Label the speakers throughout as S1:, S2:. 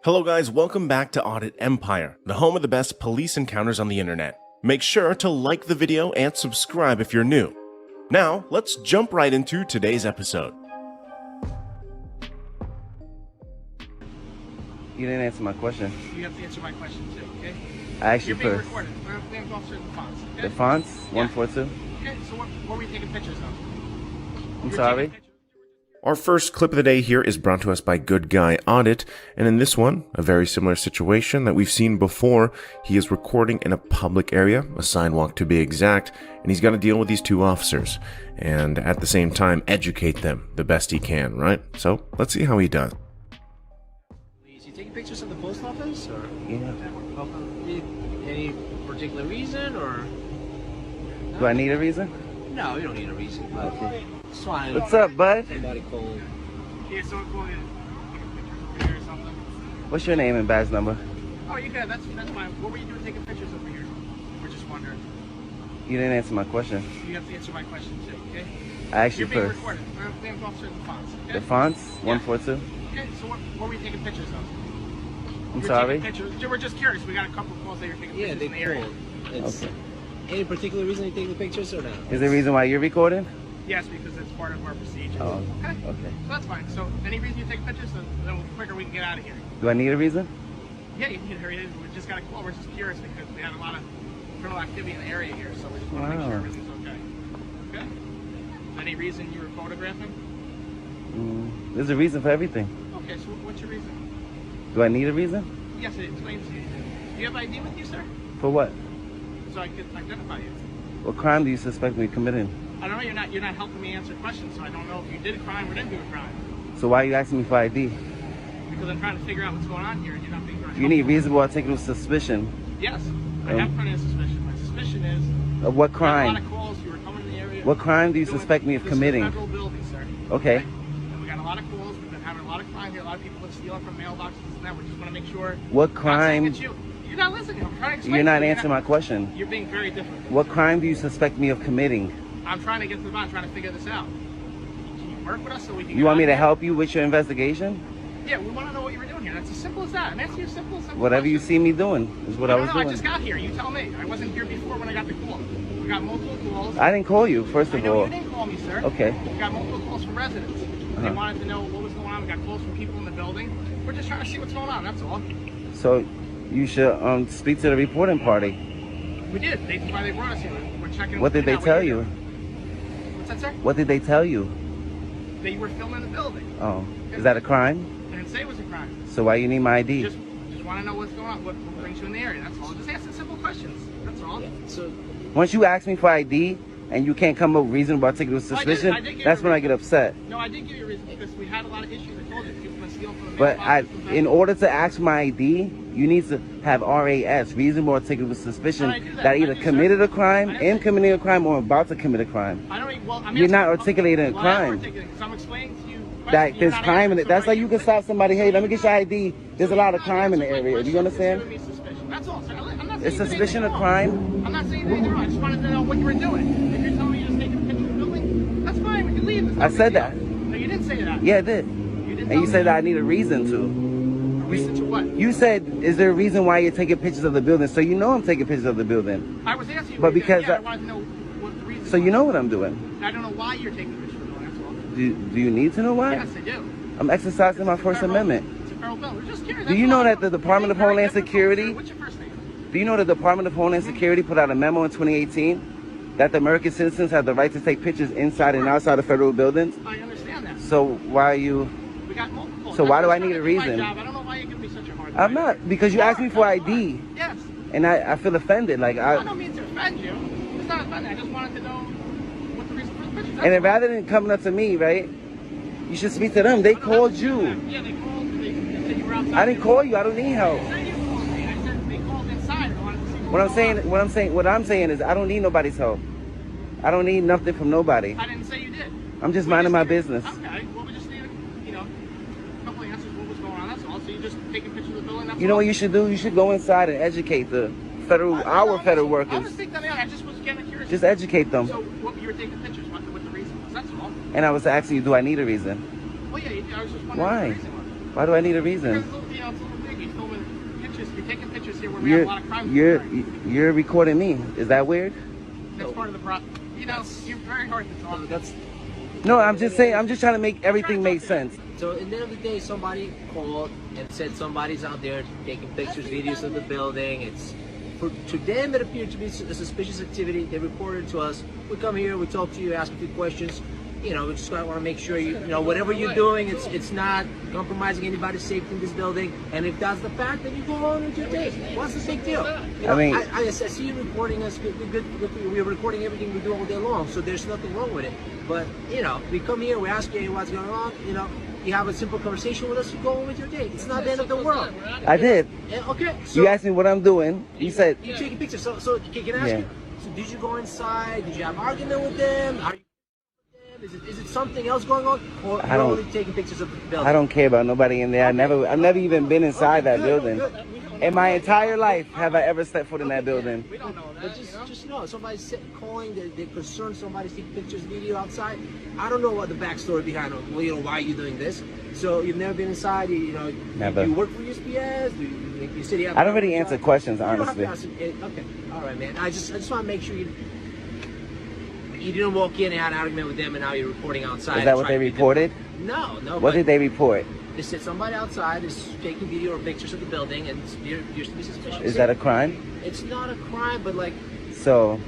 S1: Hello guys, welcome back to Audit Empire, the home of the best police encounters on the internet. Make sure to like the video and subscribe if you're new. Now, let's jump right into today's episode.
S2: You didn't answer my question.
S3: You have to answer my question too, okay?
S2: I asked you
S3: You're being
S2: first.
S3: recorded. We're named Officer DeFonts, okay?
S2: DeFonts?
S3: Yeah.
S2: 142?
S3: Okay, so what were we taking pictures of?
S2: I'm sorry?
S1: Our first clip of the day here is brought to us by Good Guy Audit, and in this one, a very similar situation that we've seen before. He is recording in a public area, a sidewalk to be exact, and he's got to deal with these two officers, and at the same time, educate them the best he can, right? So, let's see how he does.
S3: Is you taking pictures of the post office, or
S2: Yeah.
S3: any particular reason, or?
S2: Do I need a reason?
S3: No, you don't need a reason.
S2: Okay.
S3: It's fine.
S2: What's up, bud?
S3: Somebody called. Yeah, someone called you. Take a picture or something.
S2: What's your name and badge number?
S3: Oh, you can. That's fine. What were you doing taking pictures over here? We're just wondering.
S2: You didn't answer my question.
S3: You have to answer my question too, okay?
S2: I asked you
S3: You're being
S2: first.
S3: recorded. We're named Officer DeFonts, okay?
S2: DeFonts? 142?
S3: Okay, so what were we taking pictures of?
S2: I'm
S3: You're
S2: sorry?
S3: taking pictures. We're just curious. We got a couple of calls that you're taking pictures in the area.
S4: It's
S2: Okay.
S4: any particular reason you take the pictures or not?
S2: Is there a reason why you're recording?
S3: Yes, because it's part of our procedure.
S2: Oh,
S3: Okay.
S2: okay.
S3: So that's fine. So any reason you take pictures, then the quicker we can get out of here.
S2: Do I need a reason?
S3: Yeah, you can hurry in. We just got a call. We're just curious because we had a lot of criminal activity in the area here, so we just want to make sure
S2: Wow.
S3: everything's okay. Okay? Any reason you were photographing?
S2: There's a reason for everything.
S3: Okay, so what's your reason?
S2: Do I need a reason?
S3: Yes, it explains to you. Do you have ID with you, sir?
S2: For what?
S3: So I could identify you.
S2: What crime do you suspect me committing?
S3: I don't know. You're not helping me answer questions, so I don't know if you did a crime or didn't do a crime.
S2: So why are you asking me for ID?
S3: Because I'm trying to figure out what's going on here, and you're not being very
S2: You need
S3: helpful.
S2: reasonable articulable suspicion.
S3: Yes, I have plenty of suspicion. My suspicion is
S2: Of what
S3: we had a lot
S2: crime?
S3: of calls. You were coming in the area.
S2: What crime do you
S3: doing-
S2: suspect me of
S3: this is a
S2: committing?
S3: federal building, sir.
S2: Okay.
S3: And we got a lot of calls. We've been having a lot of crime here. A lot of people have stealing from mailboxes and that. We just want to make sure.
S2: What
S3: I'm not saying
S2: crime?
S3: it's you. You're not listening. I'm trying to explain.
S2: You're not
S3: to you.
S2: answering my question.
S3: You're being very difficult.
S2: What crime do you suspect me of committing?
S3: I'm trying to get to the bottom. Trying to figure this out. Can you work with us so we can?
S2: You
S3: get
S2: want me
S3: out
S2: to
S3: of here?
S2: help you with your investigation?
S3: Yeah, we want to know what you were doing here. That's as simple as that. I'm asking you simple.
S2: Whatever you
S3: questions.
S2: see me doing is what I was
S3: I
S2: doing.
S3: just got here. You tell me. I wasn't here before when I got the call. We got multiple calls.
S2: I didn't call you, first
S3: I
S2: of
S3: know
S2: all.
S3: you didn't call me, sir.
S2: Okay.
S3: We got multiple calls from residents. They
S2: Uh-huh.
S3: wanted to know what was going on. We got calls from people in the building. We're just trying to see what's going on. That's all.
S2: So you should speak to the reporting party.
S3: We did. That's why they brought us here. We're checking.
S2: What did they
S3: out
S2: tell
S3: you're
S2: you?
S3: doing. What's that, sir?
S2: What did they tell you?
S3: They were filming the building.
S2: Oh, is that a crime?
S3: They didn't say it was a crime.
S2: So why you need my ID?
S3: Just want to know what's going on. What brings you in the area? That's all. Just answer simple questions. That's all.
S4: Yeah. So
S2: Once you ask me for ID and you can't come up with reasonable articulable
S3: Well, I did-
S2: suspicion,
S3: I did give
S2: that's
S3: you
S2: when
S3: a
S2: I get upset.
S3: No, I did give you a reason because we had a lot of issues. I told you. People been stealing from the
S2: But
S3: mailboxes.
S2: in order to ask for my ID, you need to have RAS, reasonable articulable suspicion,
S3: I do that.
S2: that
S3: I
S2: either
S3: do, sir.
S2: committed a crime,
S3: I
S2: in
S3: do.
S2: committing a crime, or about to commit a crime.
S3: I don't even, well, I'm
S2: You're not
S3: asking-
S2: articulating a
S3: well, I am
S2: crime.
S3: articulating, 'cause I'm explaining to you
S2: That
S3: questions. You're
S2: there's
S3: not
S2: crime in
S3: answering,
S2: it. That's
S3: so
S2: how you can stop somebody. Hey, let me get your ID. There's a lot of crime in the area. Do you understand?
S3: That's all, sir. I'm not
S2: Is
S3: saying
S2: suspicion
S3: anything
S2: a
S3: wrong.
S2: crime?
S3: I'm not saying anything wrong. I just wanted to know what you were doing. If you're telling me you're just taking a picture of the building, that's fine. We can leave. It's no
S2: I
S3: big
S2: said
S3: deal.
S2: that.
S3: No, you didn't say that.
S2: Yeah, I did.
S3: You didn't
S2: And
S3: tell
S2: you said
S3: me
S2: that I need a reason to.
S3: A reason to what?
S2: You said, is there a reason why you're taking pictures of the building? So you know I'm taking pictures of the building.
S3: I was asking you.
S2: But
S3: what you did.
S2: because
S3: yeah,
S2: I-
S3: I wanted to know what the reason
S2: So you
S3: was.
S2: know what I'm doing.
S3: I don't know why you're taking the picture of the building. That's all.
S2: Do you need to know why?
S3: Yes, I do.
S2: I'm exercising my
S3: It's a
S2: First
S3: federal-
S2: Amendment.
S3: It's a federal bill. We're just curious.
S2: Do you
S3: that's
S2: know
S3: all.
S2: that the Department of
S3: You're being very
S2: Homeland
S3: difficult,
S2: Security-
S3: sir. What's your first name?
S2: Do you know the Department of Homeland Security put out a memo in 2018 that the American citizens have the right to take pictures inside and outside of federal buildings?
S3: I understand that.
S2: So why are you...
S3: We got multiple.
S2: So why do I
S3: I'm
S2: need
S3: trying
S2: a
S3: to do my
S2: reason?
S3: job. I don't know why you're giving me such a hard
S2: I'm
S3: time.
S2: not, because you asked me for ID,
S3: Yes.
S2: and I feel offended. Like
S3: I don't mean to offend you. It's not offending. I just wanted to know what the reason for the pictures.
S2: and then rather than coming up to me, right, you should speak to them. They called you.
S3: Yeah, they called. They said you were outside.
S2: I didn't call you. I don't need help.
S3: I said you called me. I said they called inside. I wanted to see
S2: What I'm saying is I don't need nobody's help. I don't need nothing from nobody.
S3: I didn't say you did.
S2: I'm just
S3: We
S2: minding my
S3: needed-
S2: business.
S3: Okay. Well, we just needed, a couple of answers. What was going on? That's all. So you just taking pictures of the building. That's
S2: You know
S3: all?
S2: what you should do? You should go inside and educate our federal
S3: I
S2: workers.
S3: was thinking that. I just was getting curious.
S2: Just educate them.
S3: So what you were taking pictures? What the reason was? That's all.
S2: And I was asking you, do I need a reason?
S3: Well, yeah. I was just wondering
S2: Why?
S3: what the reason was.
S2: Why do I need a
S3: Because
S2: reason?
S3: it's a little big taking pictures here where we have a lot of crime.
S2: You're recording me. Is that weird?
S3: That's part of the problem. You know, you're very hard to talk.
S4: That's
S2: No, I'm just saying. I'm just trying to make everything make sense.
S4: so. At the end of the day, somebody called and said somebody's out there taking pictures, videos of the building. To them, it appeared to be a suspicious activity. They reported to us. We come here, we talk to you, ask a few questions. You know, we just want to make sure you know whatever you're doing, it's not compromising anybody's safety in this building. And if that's the fact, then you go on with your day. What's the big deal? You know,
S2: I mean,
S4: I see you recording us. We're recording everything we do all day long, so there's nothing wrong with it. But you know, we come here, we ask you what's going on. You know, you have a simple conversation with us. You go on with your day. It's not the end of the world.
S2: I did.
S4: Okay. So
S2: You asked me what I'm doing. You said,
S4: you're taking pictures. So can I ask you? So did you go inside? Did you have an argument with them? Are you Is it something else going on, or
S2: I
S4: you're
S2: don't-
S4: only taking pictures of the building?
S2: I don't care about nobody in there. I've never even been inside that building. In my entire life, have I ever stepped foot in that building?
S3: We don't know
S4: But
S3: that.
S4: just know, somebody's calling, they're concerned, somebody's taking pictures, video outside. I don't know what the backstory behind it. Well, you know, why are you doing this? So you've never been inside, you know,
S2: Never.
S4: You work for USPS? You said you have
S2: I don't really answer questions,
S4: You don't have
S2: honestly.
S4: to answer- Okay, all right, man. I just want to make sure you didn't walk in and had an argument with them and now you're reporting outside.
S2: Is that
S4: and
S2: what they
S4: trying to get
S2: reported?
S4: them- No.
S2: What
S4: but
S2: did they report?
S4: They said somebody outside is taking video or pictures of the building and you're to be suspicious.
S2: Is that a crime?
S4: It's not a crime, but like,
S2: So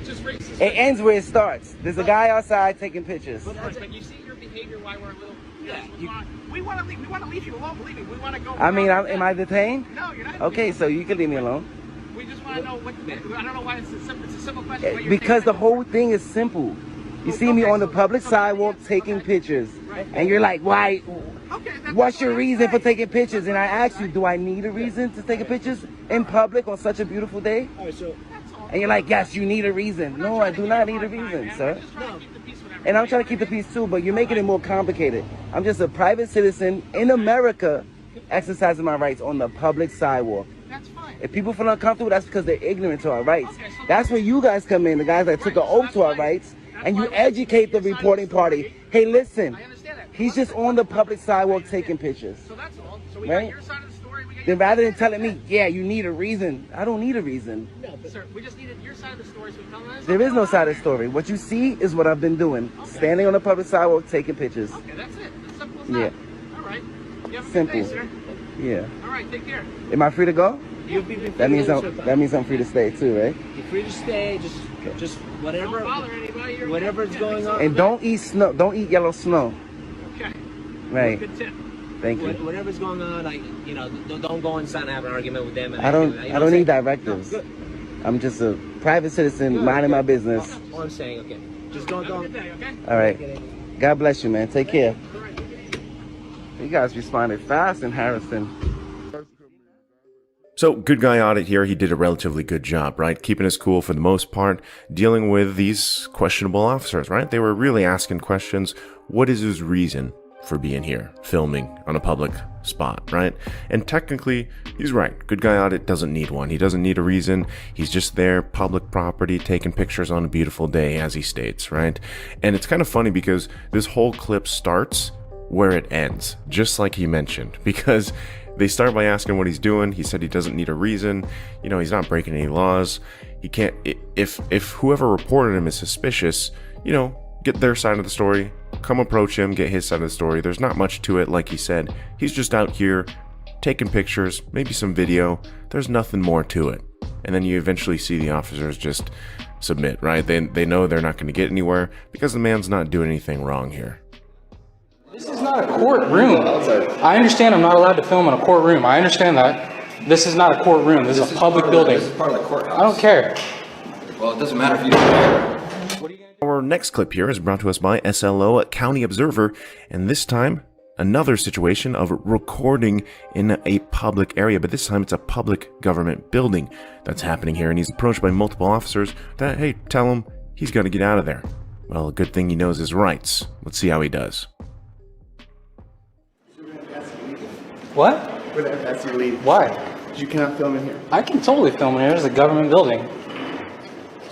S3: Just racist.
S2: it ends where it starts. There's a guy outside taking pictures.
S3: But you see your behavior why we're a little.
S4: Yeah,
S3: We want to leave. We want to leave you alone. Believe me. We want to go.
S2: I mean, am I detained?
S3: No, you're not.
S2: Okay, so you can leave me alone.
S3: We just want to know what. I don't know why it's a simple question. Why you're
S2: Because the
S3: taking
S2: whole thing is simple. You see me on the public sidewalk taking pictures, and you're like, why?
S3: Okay,
S2: What's your reason for taking pictures? And I ask you, do I need a reason to take pictures in public on such a beautiful day?
S4: all right, so
S2: And you're like, yes, you need a reason. No, I do not need a reason, sir. And I'm trying to keep the peace too, but you're making it more complicated. I'm just a private citizen in America exercising my rights on the public sidewalk.
S3: That's fine.
S2: If people feel uncomfortable, that's because they're ignorant to our rights. That's where you guys come in, the guys that took an oath to our rights, and you educate the reporting party. Hey, listen,
S3: I understand that.
S2: he's just on the public sidewalk taking pictures.
S3: So that's all. So we
S2: Right?
S3: got your side of the story. We got
S2: Then
S3: your
S2: rather than
S3: side
S2: telling
S3: of the
S2: me, yeah, you need a reason, I don't need a reason.
S3: story. Sir, we just needed your side of the story. So tell us.
S2: There is no side of the story. What you see is what I've been doing. Standing on the public sidewalk taking pictures.
S3: Okay, that's it. It's simple as
S2: Yeah.
S3: that. All right. You have a
S2: Simple.
S3: good day, sir.
S2: Yeah.
S3: All right. Take care.
S2: Am I free to go?
S4: you'll be free
S2: That means
S4: to
S2: I'm free to stay too, right?
S4: You're free to stay, just whatever,
S3: Don't bother anybody. You're
S4: whatever's
S3: okay.
S4: going on.
S2: And don't eat snow. Don't eat yellow snow.
S3: Okay.
S2: Right.
S3: Good tip.
S2: Thank you.
S4: Whatever's going on, like, you know, don't go inside and have an argument with them. And
S2: I don't
S4: you know
S2: need
S4: what I'm
S2: directives.
S4: saying?
S2: I'm just a private citizen
S4: Good,
S2: minding my
S4: good.
S2: business.
S4: All I'm saying, okay, just don't.
S3: Have a good day. Okay.
S2: All right. God bless you, man. Take care. You guys responded fast in Harrison.
S1: So, good guy audit here. He did a relatively good job, right? Keeping his cool for the most part, dealing with these questionable officers, right? They were really asking questions. What is his reason for being here, filming on a public spot, right? And technically, he's right. Good guy audit doesn't need one. He doesn't need a reason. He's just there, public property, taking pictures on a beautiful day, as he states, right? And it's kind of funny because this whole clip starts where it ends, just like he mentioned, because they start by asking what he's doing. He said he doesn't need a reason. You know, he's not breaking any laws. He can't, if whoever reported him is suspicious, you know, get their side of the story, come approach him, get his side of the story. There's not much to it, like he said. He's just out here taking pictures, maybe some video. There's nothing more to it. And then you eventually see the officers just submit, right? They know they're not going to get anywhere because the man's not doing anything wrong here.
S5: This is not a courtroom. I understand I'm not allowed to film in a courtroom. I understand that. This is not a courtroom. This is a public building.
S6: This is part of the courthouse.
S5: I don't care.
S6: Well, it doesn't matter if you don't care.
S1: Our next clip here is brought to us by SLO County Observer, and this time another situation of recording in a public area, but this time it's a public government building that's happening here, and he's approached by multiple officers that, hey, tell him he's got to get out of there. Well, a good thing he knows his rights. Let's see how he does.
S5: What?
S7: That's your lead.
S5: Why?
S7: You cannot film in here.
S5: I can totally film in here. It's a government building.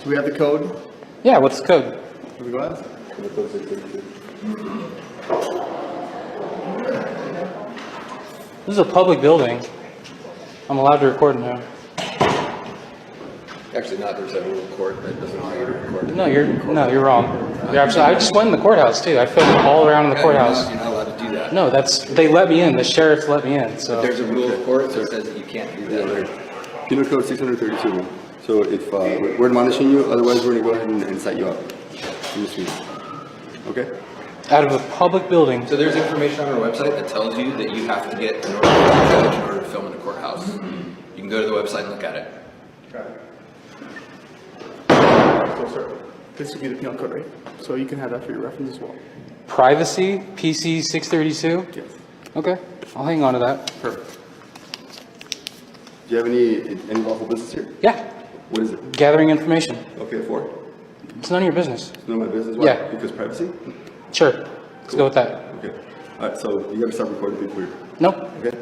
S7: So we have the code.
S5: Yeah, what's the code?
S7: Here we go.
S5: This is a public building. I'm allowed to record now.
S6: Actually not, there's a rule of court that doesn't allow you to record.
S5: No, you're wrong. You're absolutely, I just went in the courthouse too. I filmed all around in the courthouse.
S6: You're not allowed to do that.
S5: No, they let me in. The sheriff let me in. So
S6: There's a rule of court that says that you can't do that.
S8: Penal Code 632. So if we're admonishing you, otherwise we're gonna go ahead and cite you up. In the street. Okay?
S5: out of a public building.
S6: So there's information on our website that tells you that you have to get an order from the judge in order to film in the courthouse. You can go to the website and look at it.
S7: So, sir, this would be the penal code, right? So you can have that for your reference as well.
S5: Privacy, PC 632?
S7: Yes.
S5: Okay, I'll hang on to that.
S7: Perfect.
S8: Do you have any lawful business here?
S5: Yeah,
S8: What is it?
S5: gathering information.
S8: Okay, for?
S5: It's none of your business.
S8: It's none of my business? Why?
S5: Yeah.
S8: Because privacy?
S5: Sure, let's go with that.
S8: Okay. All right, so you gotta stop recording people here.
S5: Nope,
S8: Okay?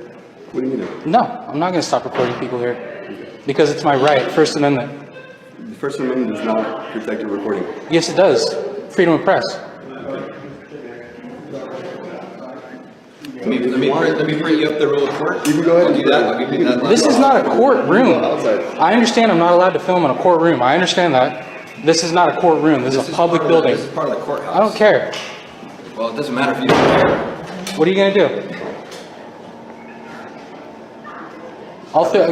S8: What do you mean?
S5: no, I'm not gonna stop recording people here. Because it's my right, First Amendment.
S8: The First Amendment does not protect your recording.
S5: Yes, it does. Freedom of press.
S6: Let me bring you up the rule of court.
S8: You can go ahead
S6: I'll
S8: and
S6: do that. I'll give you that.
S5: This is not a courtroom.
S8: Outside.
S5: I understand I'm not allowed to film in a courtroom. I understand that. This is not a courtroom. This is a public building.
S6: This is part of the courthouse.
S5: I don't care.
S6: Well, it doesn't matter if you don't care.
S5: What are you gonna do?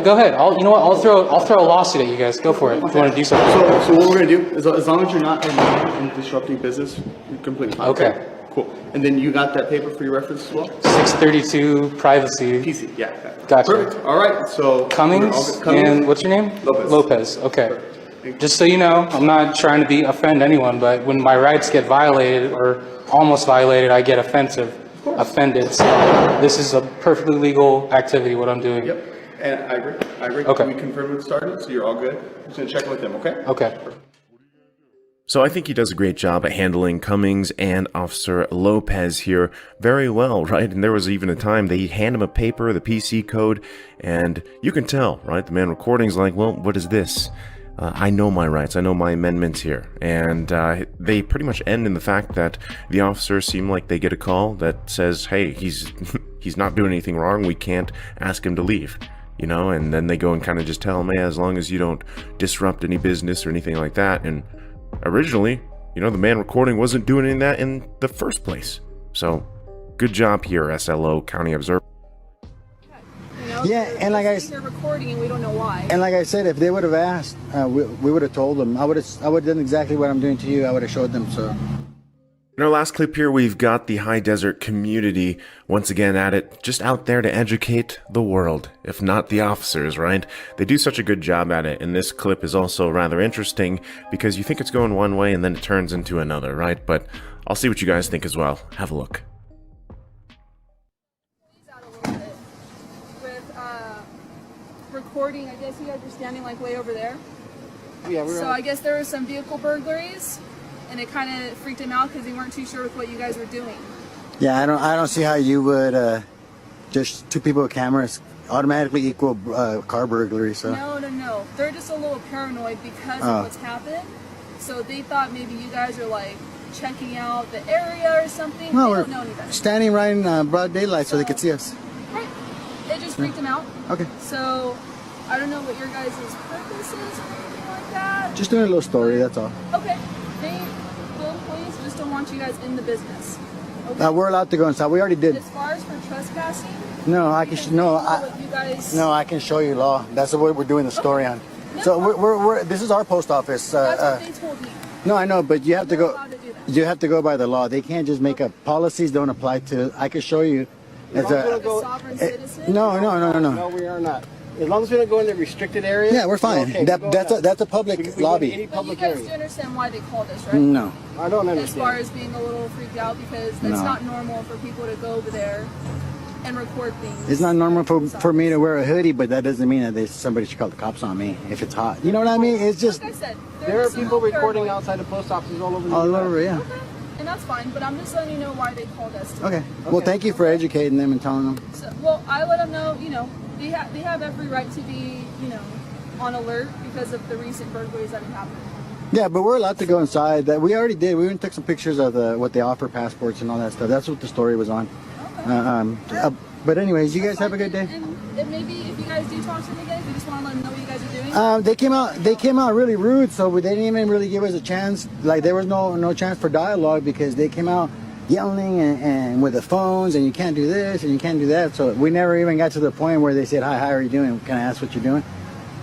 S5: Go ahead. You know what? I'll throw a lawsuit at you guys. Go for it. If you want to do something.
S7: So what we're gonna do is, as long as you're not and disrupting business, you're completely fine.
S5: Okay.
S7: Cool. And then you got that paper for your reference as well?
S5: 632 privacy.
S7: PC, yeah.
S5: Gotcha.
S7: Perfect. All right. So
S5: Cummings and what's your name?
S8: Lopez.
S5: Lopez. Okay.
S7: Perfect.
S5: Just so you know, I'm not trying to offend anyone, but when my rights get violated or almost violated, I get offended. So this is a perfectly legal activity. What I'm doing.
S7: Yep. And I agree. I agree.
S5: Okay.
S7: We confirmed it started, so you're all good. Just gonna check with them, okay?
S5: Okay.
S1: So I think he does a great job at handling Cummings and Officer Lopez here very well, right? And there was even a time they hand him a paper, the PC code, and you can tell, right? The man recording's like, well, what is this? I know my rights. I know my amendments here. And they pretty much end in the fact that the officers seem like they get a call that says, hey, he's not doing anything wrong. We can't ask him to leave. You know, and then they go and kind of just tell him, hey, as long as you don't disrupt any business or anything like that. And originally, you know, the man recording wasn't doing any of that in the first place. So, good job here, SLO County Observer.
S9: You know,
S10: Yeah, and like
S9: they're recording and we don't know why.
S10: And like I said, if they would have asked, we would have told them. I would have done exactly what I'm doing to you. I would have showed them. So.
S1: In our last clip here, we've got the high desert community once again at it, just out there to educate the world, if not the officers, right? They do such a good job at it, and this clip is also rather interesting because you think it's going one way and then it turns into another, right? But I'll see what you guys think as well. Have a look.
S9: Out a little bit with recording. I guess you guys are standing like way over there.
S10: Yeah,
S9: So I guess there were some vehicle burglaries, and it kind of freaked him out because he weren't too sure with what you guys were doing.
S10: Yeah, I don't see how you would just two people with cameras automatically equal car burglary. So.
S9: No. They're just a little paranoid because of what's happened. So they thought maybe you guys are like checking out the area or something.
S10: No,
S9: they
S10: we're
S9: don't know any better.
S10: standing right in broad daylight so they could see us.
S9: Right. It just freaked him out.
S10: Okay.
S9: So I don't know what your guys' purpose is or anything like that.
S10: Just doing a little story. That's all.
S9: Okay. The employees just don't want you guys in the business. Okay.
S10: We're allowed to go inside. We already did.
S9: As far as for trespassing,
S10: No, I can.
S9: you guys.
S10: No, I can show you law. That's what we're doing the story on. So we're this is our post office.
S9: That's what they told me.
S10: No, I know, but you have to
S9: You're
S10: go.
S9: allowed to do that.
S10: You have to go by the law. They can't just make up policies. Don't apply to. I can show you. As
S9: A sovereign citizen.
S10: no.
S7: No, we are not. As long as we don't go in the restricted area.
S10: Yeah, we're fine.
S7: okay.
S10: That's a public
S7: We go to
S10: lobby.
S7: any
S9: But you
S7: public
S9: guys do
S7: area.
S9: understand why they called us, right?
S10: No.
S7: I don't
S9: As
S7: understand.
S9: far as being a little freaked out because it's
S10: No.
S9: not normal for people to go over there and record things.
S10: It's not normal for me to wear a hoodie, but that doesn't mean that somebody should call the cops on me if it's hot. You know what I mean? It's just
S9: Like I said,
S7: There are
S9: just a
S7: people
S9: little
S7: recording
S9: paranoid.
S7: outside the post offices all over the
S10: all
S7: US.
S10: over, yeah.
S9: Okay, and that's fine, but I'm just letting you know why they called us. today.
S10: Okay. Well, thank you for educating them and telling them.
S9: So, well, I let them know, you know, they have every right to be, you know, on alert because of the recent burglaries that have happened.
S10: Yeah, but we're allowed to go inside. That we already did. We went and took some pictures of what they offer, passports and all that stuff. That's what the story was on.
S9: Okay.
S10: But anyways, you guys have a good day.
S9: And maybe if you guys do talk to them again, we just want to let them know what you guys are doing.
S10: They came out really rude, so they didn't even really give us a chance. Like there was no chance for dialogue because they came out yelling and with the phones, and you can't do this and you can't do that. So we never even got to the point where they said, hi, how are you doing? Can I ask what you're doing?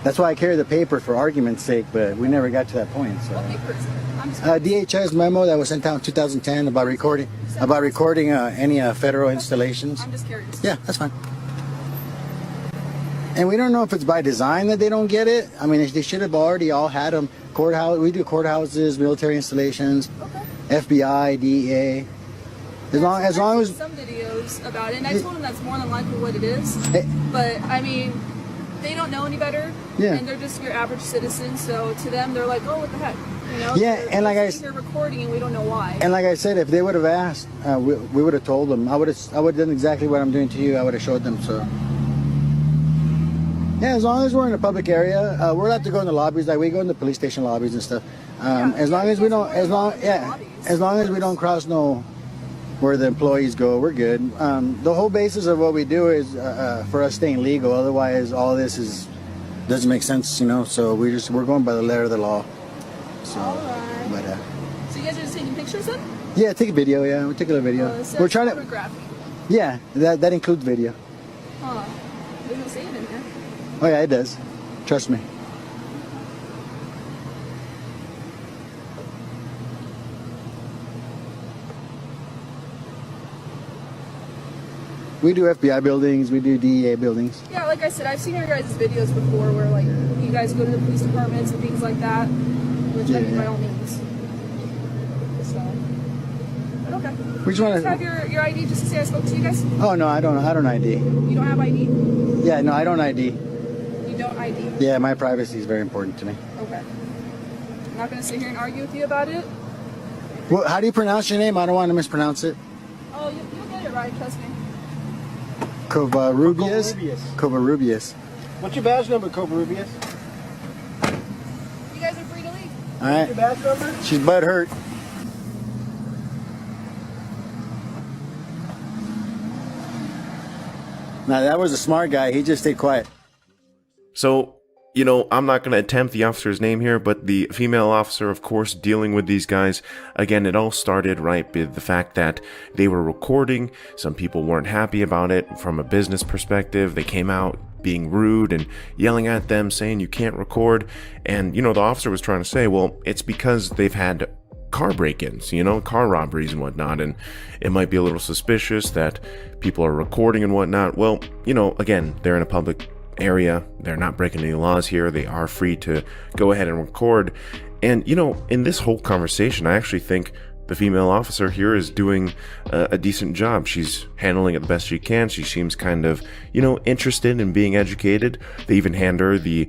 S10: That's why I carry the paper for argument's sake, but we never got to that point. So.
S9: What paper is it? I'm just
S10: DHS memo that was sent out in 2010 about recording any federal installations.
S9: I'm just curious.
S10: Yeah, that's fine. And we don't know if it's by design that they don't get it. I mean, they should have already all had them. Courthouse, we do courthouses, military installations, FBI, DEA. As long as
S9: some videos about it, and I told them that's more than likely what it is. But I mean, they don't know any better, and they're just your average citizen. So to them, they're like, "Oh, what the heck?" You know?
S10: Yeah, and like
S9: they're recording, and we don't know why.
S10: And like I said, if they would have asked, we would have told them. I would have done exactly what I'm doing to you. I would have showed them. So yeah, as long as we're in a public area, we're allowed to go in the lobbies. Like we go in the police station lobbies and stuff. As long as we don't, as long as we don't cross where the employees go, we're good. The whole basis of what we do is for us staying legal. Otherwise, all this doesn't make sense, you know. So we're going by the letter of the law. So, but
S9: so you guys are just taking pictures then?
S10: yeah, take a video. Yeah, we'll take a little video. We're trying to.
S9: Photography.
S10: Yeah, that includes video.
S9: Huh? They don't say it in here.
S10: Oh yeah, it does. Trust me. We do FBI buildings, we do DEA buildings.
S9: Yeah, like I said, I've seen your guys' videos before where like you guys go to the police departments and things like that, which I mean by all means. So, but okay.
S10: We just want
S9: to have your ID just to say I spoke to you guys.
S10: Oh no, I don't ID.
S9: You don't have ID?
S10: Yeah, no, I don't ID.
S9: You don't ID?
S10: Yeah, my privacy is very important to me.
S9: Okay. I'm not gonna sit here and argue with you about it.
S10: Well, how do you pronounce your name? I don't want to mispronounce it.
S9: Oh, you'll get it right, trust me.
S10: Covarrubias? Covarrubias.
S11: What's your badge number, Covarrubias?
S9: You guys are free to leave.
S10: All right.
S11: Your badge number?
S10: She's butt hurt. Now that was a smart guy. He just stayed quiet.
S1: So, you know, I'm not going to attempt the officer's name here, but the female officer, of course, dealing with these guys, again, it all started, right, with the fact that they were recording. Some people weren't happy about it from a business perspective. They came out being rude and yelling at them, saying you can't record. And, you know, the officer was trying to say, well, it's because they've had car break-ins, you know, car robberies and whatnot, and it might be a little suspicious that people are recording and whatnot. Well, you know, again, they're in a public area, they're not breaking any laws here, they are free to go ahead and record. And you know, in this whole conversation, I actually think the female officer here is doing a decent job. She's handling it the best she can. She seems kind of, you know, interested in being educated. They even hand her the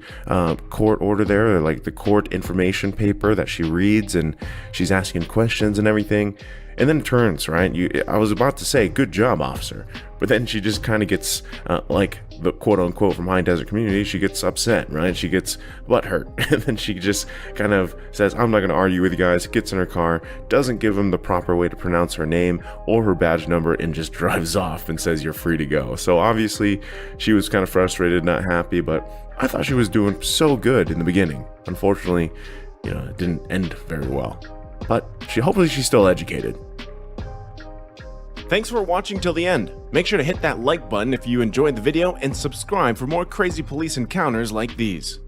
S1: court order there, like the court information paper that she reads, and she's asking questions and everything. And then turns, right? I was about to say, good job, officer. But then she just kind of gets, like the quote unquote from high desert community, she gets upset, right? She gets butthurt. And then she just kind of says, I'm not going to argue with you guys, gets in her car, doesn't give them the proper way to pronounce her name or her badge number, and just drives off and says, you're free to go. So obviously she was kind of frustrated, not happy, but I thought she was doing so good in the beginning. Unfortunately, you know, it didn't end very well. But hopefully she's still educated. Thanks for watching till the end. Make sure to hit that like button if you enjoyed the video and subscribe for more crazy police encounters like these.